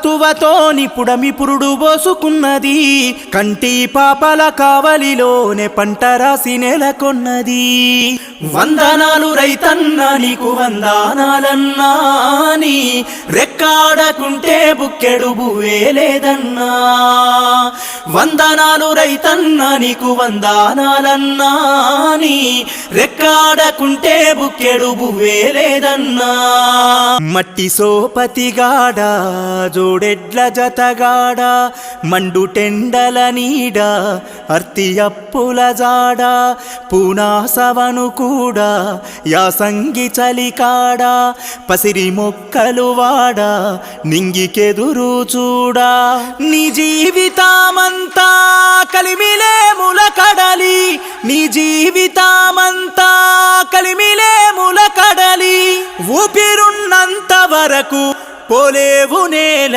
తువతోని పుడమి పురుడు బోసుకున్నది, కంటి పాపల కావలిలోనే పంట రాసి నెలకొన్నది. వందనాలు రైతన్న నీకు వందనాలన్నా, నీ రెక్కాడకుంటే బుక్కెడు బువ్వే లేదన్నా. వందనాలు రైతన్న నీకు వందనాలన్నా, నీ రెక్కాడకుంటే బుక్కెడు బువ్వే లేదన్నా. మట్టి సోపతిగాడ జోడెడ్ల జతగాడ, మండుటెండల నీడ అర్తి అప్పుల జాడ, పూనాసవను కూడా యాసంగి చలికాడ, పసిరి మొక్కలు వాడ నింగికెదురు చూడా. నీ జీవితమంతా కలిమిలేముల కడలి, నీ జీవితమంతా కలిమిలేముల కడలి, ఊపిరున్నంత వరకు పోలేవు నేల